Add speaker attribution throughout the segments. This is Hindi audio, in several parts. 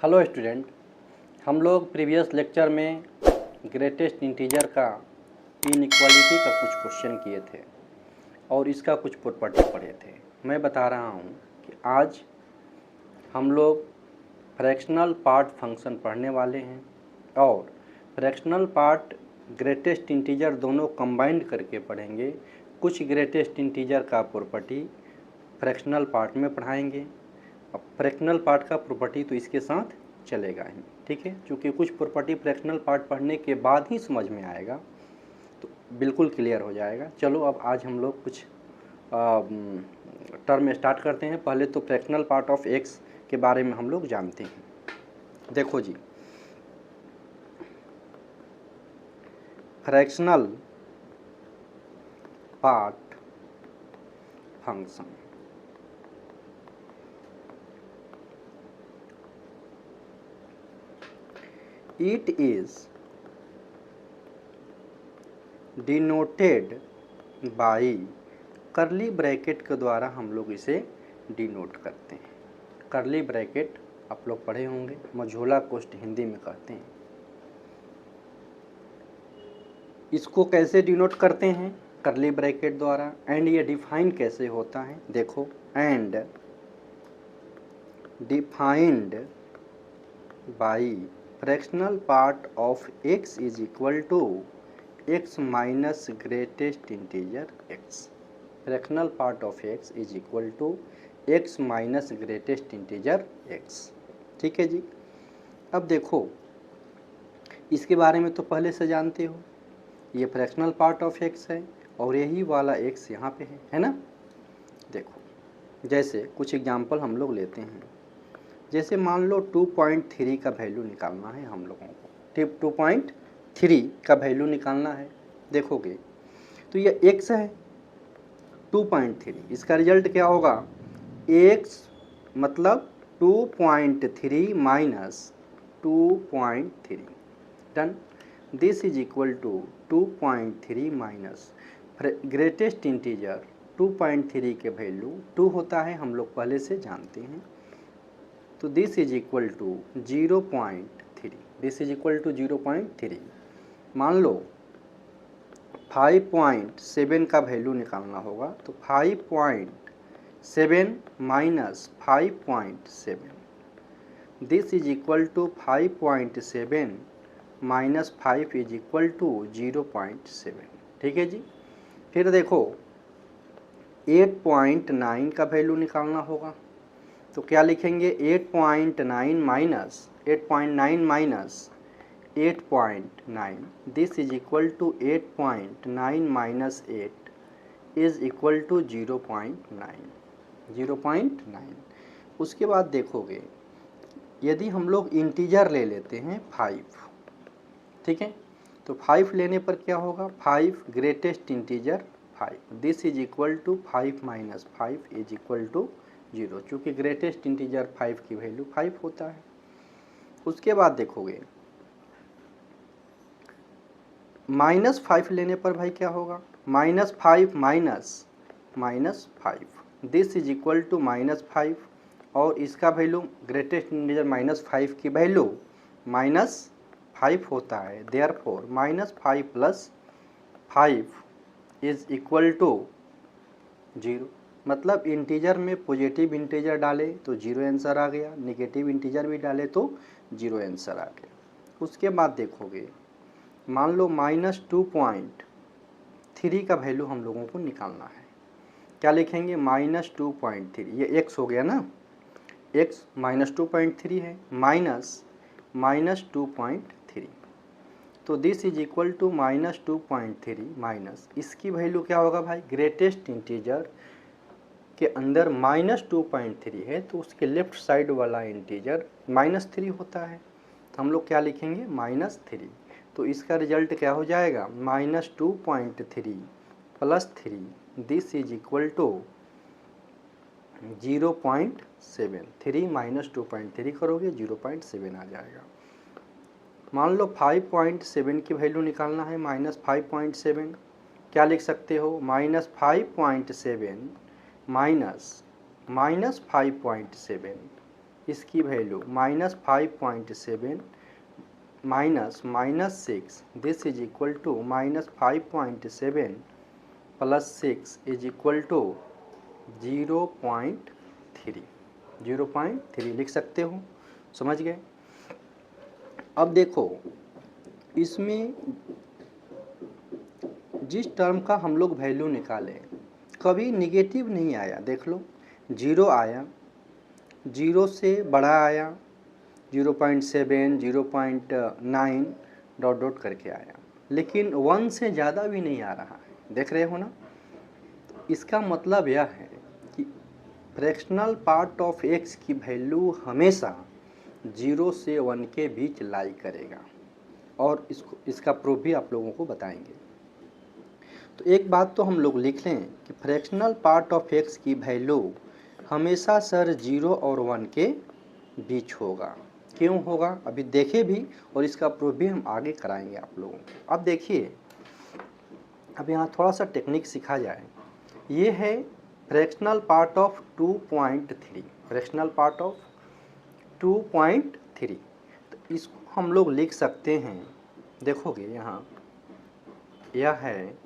Speaker 1: हेलो स्टूडेंट, हम लोग प्रीवियस लेक्चर में ग्रेटेस्ट इंटीजर का इनइक्वालिटी का कुछ क्वेश्चन किए थे और इसका कुछ प्रॉपर्टी पढ़े थे। मैं बता रहा हूँ कि आज हम लोग फ्रैक्शनल पार्ट फंक्शन पढ़ने वाले हैं और फ्रैक्शनल पार्ट ग्रेटेस्ट इंटीजर दोनों कंबाइंड करके पढ़ेंगे। कुछ ग्रेटेस्ट इंटीजर का प्रॉपर्टी फ्रैक्शनल पार्ट में पढ़ाएंगे। अब फ्रैक्शनल पार्ट का प्रॉपर्टी तो इसके साथ चलेगा ही, ठीक है। क्योंकि कुछ प्रॉपर्टी फ्रैक्शनल पार्ट पढ़ने के बाद ही समझ में आएगा तो बिल्कुल क्लियर हो जाएगा। चलो अब आज हम लोग कुछ टर्म स्टार्ट करते हैं। पहले तो फ्रैक्शनल पार्ट ऑफ एक्स के बारे में हम लोग जानते हैं। देखो जी, fractional part function it is denoted by curly bracket के द्वारा हम लोग इसे डिनोट करते हैं। करली ब्रैकेट आप लोग पढ़े होंगे, मझोला कोष्ठ हिंदी में कहते हैं। इसको कैसे डिनोट करते हैं? करली ब्रैकेट द्वारा। एंड ये डिफाइन कैसे होता है? देखो, and defined by fractional part of x is equal to x minus greatest integer x। Fractional part of x is equal to x minus greatest integer x। ठीक है जी। अब देखो, इसके बारे में तो पहले से जानते हो, ये फ्रैक्शनल पार्ट ऑफ x है और यही वाला x यहाँ पे है ना। देखो, जैसे कुछ एग्जाम्पल हम लोग लेते हैं। जैसे मान लो 2.3 का वैल्यू निकालना है हम लोगों को। टिप 2.3 का वैल्यू निकालना है। देखोगे तो ये x है 2.3, इसका रिजल्ट क्या होगा? x मतलब 2.3 minus 2.3, done. This is equal to 2.3 minus greatest integer 2.3 के वैल्यू 2 होता है, हम लोग पहले से जानते हैं। तो this is equal to 0.3। This is equal to 0.3। मान लो 5.7 का वैल्यू निकालना होगा, तो 5.7 minus 5.7, this is equal to 5.7 minus 5 is equal to 0.7। ठीक है जी। फिर देखो 8.9 का वैल्यू निकालना होगा, तो क्या लिखेंगे? 8.9 minus 8.9 this is equal to 8.9 minus 8 is equal to 0.9। उसके बाद देखोगे, यदि हम लोग इंटीजर ले लेते हैं 5, ठीक है, तो 5 लेने पर क्या होगा? 5 greatest integer 5, this is equal to 5 minus 5 is equal to 0, चूँकि ग्रेटेस्ट इंटीजर 5 की वैल्यू 5 होता है। उसके बाद देखोगे -5 लेने पर भाई क्या होगा? -5 minus 5, this is equal to -5, और इसका वैल्यू ग्रेटेस्ट इंटीजर -5 की वैल्यू -5 होता है। Therefore -5 plus 5 is equal to 0। मतलब इंटीजर में पॉजिटिव इंटीजर डाले तो 0 आंसर आ गया, नेगेटिव इंटीजर भी डाले तो 0 आंसर आ गया। उसके बाद देखोगे, मान लो -2.3 का वैल्यू हम लोगों को निकालना है। क्या लिखेंगे? -2.3, ये x हो गया ना, x -2.3 है, माइनस -2.3, तो this is equal to -2.3 minus, इसकी वैल्यू क्या होगा भाई? ग्रेटेस्ट इंटीजर के अंदर -2.3 है तो उसके लेफ्ट साइड वाला इंटीजर -3 होता है, तो हम लोग क्या लिखेंगे? -3। तो इसका रिजल्ट क्या हो जाएगा? -2.3 plus 3, this is equal to 0.7। 3 minus 2.3 करोगे 0.7 आ जाएगा। मान लो 5.7 की वैल्यू निकालना है, -5.7, क्या लिख सकते हो? -5.7 माइनस -5.7 इसकी value -5.7 -6, this is equal to -5.7 + 6 is equal to 0.3, 0.3 लिख सकते हो। समझ गए। अब देखो इसमें जिस टर्म का हम लोग वैल्यू निकालें कभी निगेटिव नहीं आया, देख लो 0 आया, 0 से बड़ा आया 0.7, 0.9 डॉट डॉट करके आया, लेकिन 1 से ज़्यादा भी नहीं आ रहा है, देख रहे हो ना। इसका मतलब यह है कि फ्रैक्शनल पार्ट ऑफ x की वैल्यू हमेशा 0 से 1 के बीच लाई करेगा, और इसका प्रूफ भी आप लोगों को बताएंगे। तो एक बात तो हम लोग लिख लें कि फ्रैक्शनल पार्ट ऑफ x की वैल्यू हमेशा सर 0 और 1 के बीच होगा। क्यों होगा अभी देखे भी, और इसका प्रूफ भी हम आगे कराएंगे आप लोगों को। अब देखिए, अब यहाँ थोड़ा सा टेक्निक सीखा जाए। ये है fractional part of 2.3, fractional part of 2.3। तो इसको हम लोग लिख सकते हैं, देखोगे यहाँ यह है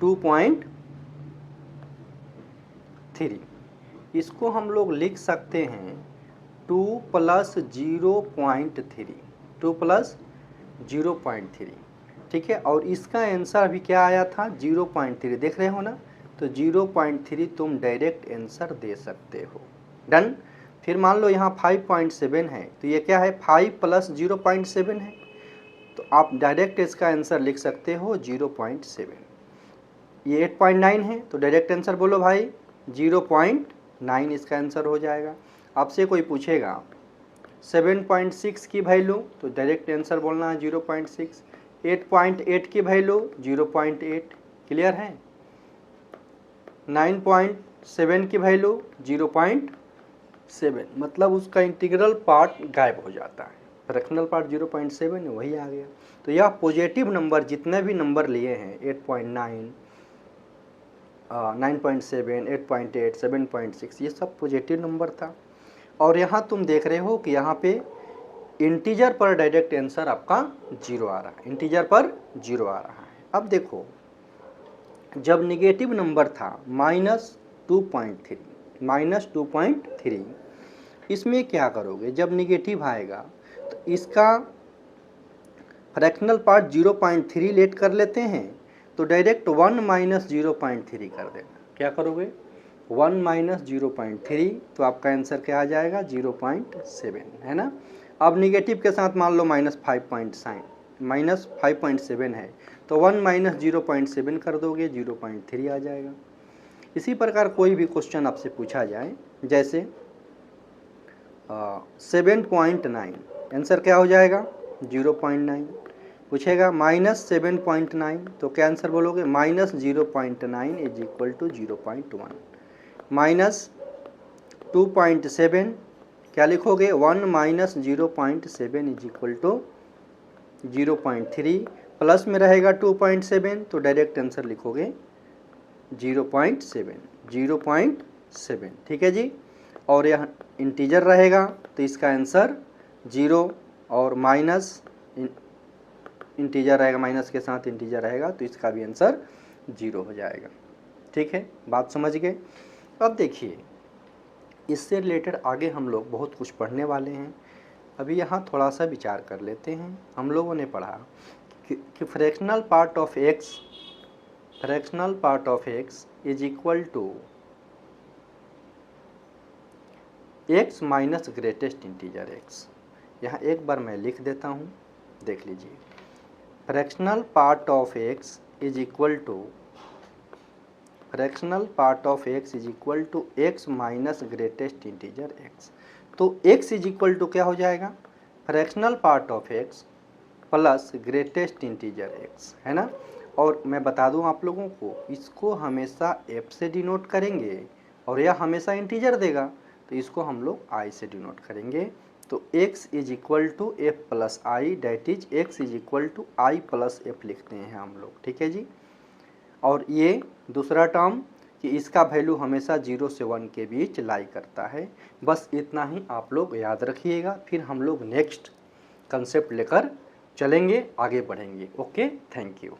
Speaker 1: 2.3, इसको हम लोग लिख सकते हैं 2 + 0.3, 2 + 0.3, ठीक है। और इसका आंसर अभी क्या आया था 0.3, देख रहे हो ना। तो 0.3 तुम डायरेक्ट आंसर दे सकते हो। डन। फिर मान लो यहाँ 5.7 है, तो ये क्या है 5 + 0.7 है, तो आप डायरेक्ट इसका आंसर लिख सकते हो 0.7। ये 8.9 है, तो डायरेक्ट आंसर बोलो भाई 0.9 इसका आंसर हो जाएगा। आपसे कोई पूछेगा 7.6 की वैल्यू, तो डायरेक्ट आंसर बोलना है 0.6। 8.8 की वैल्यू 0.8, क्लियर है। 9.7 की वैल्यू 0.7, मतलब उसका इंटीग्रल पार्ट गायब हो जाता है। फ्रैक्शनल पार्ट 0.7 है, वही आ गया। तो यह पॉजिटिव नंबर जितने भी नंबर लिए हैं 8.9, 9.7, 8.8, 7.6, ये सब पॉजिटिव नंबर था। और यहाँ तुम देख रहे हो कि यहाँ पे इंटीजर पर डायरेक्ट आंसर आपका 0 आ रहा है, इंटीजर पर 0 आ रहा है। अब देखो जब निगेटिव नंबर था -2.3, -2.3, इसमें क्या करोगे जब निगेटिव आएगा तो इसका फ्रैक्शनल पार्ट 0.3 लेट कर लेते हैं, तो डायरेक्ट 1 - 0.3 कर देना। क्या करोगे 1 - 0.3, तो आपका आंसर क्या आ जाएगा 0.7, है ना। अब निगेटिव के साथ मान लो -5.7 है, तो 1 - 0.7 कर दोगे 0.3 आ जाएगा। इसी प्रकार कोई भी क्वेश्चन आपसे पूछा जाए, जैसे 7.9, आंसर क्या हो जाएगा 0.9। पूछेगा -7.9, तो क्या आंसर बोलोगे -0.9 इज इक्वल टू 0.1। -2.7 क्या लिखोगे 1 - 0.7 इज इक्वल टू 0.3, प्लस में रहेगा 2.7, तो डायरेक्ट आंसर लिखोगे 0.7, 0.7, ठीक है जी। और यह इंटीजर रहेगा तो इसका आंसर 0, और माइनस इंटीजर रहेगा, माइनस के साथ इंटीजर रहेगा, तो इसका भी आंसर 0 हो जाएगा। ठीक है, बात समझ गए। अब देखिए इससे रिलेटेड आगे हम लोग बहुत कुछ पढ़ने वाले हैं। अभी यहाँ थोड़ा सा विचार कर लेते हैं। हम लोगों ने पढ़ा कि fractional part of x is equal to x minus greatest integer x। यहाँ एक बार मैं लिख देता हूँ, देख लीजिए। Fractional part of x is equal to x minus greatest integer x। तो x इज इक्वल टू क्या हो जाएगा fractional part of x plus greatest integer x, है ना। और मैं बता दूं आप लोगों को, इसको हमेशा f से डिनोट करेंगे, और यह हमेशा इंटीजर देगा तो इसको हम लोग i से डिनोट करेंगे। तो x is equal to F plus I, that is x is equal to I plus F लिखते हैं हम लोग, ठीक है जी। और ये दूसरा टर्म कि इसका वैल्यू हमेशा 0 से 1 के बीच लाई करता है। बस इतना ही आप लोग याद रखिएगा, फिर हम लोग नेक्स्ट कंसेप्ट लेकर चलेंगे, आगे बढ़ेंगे। Okay, thank you.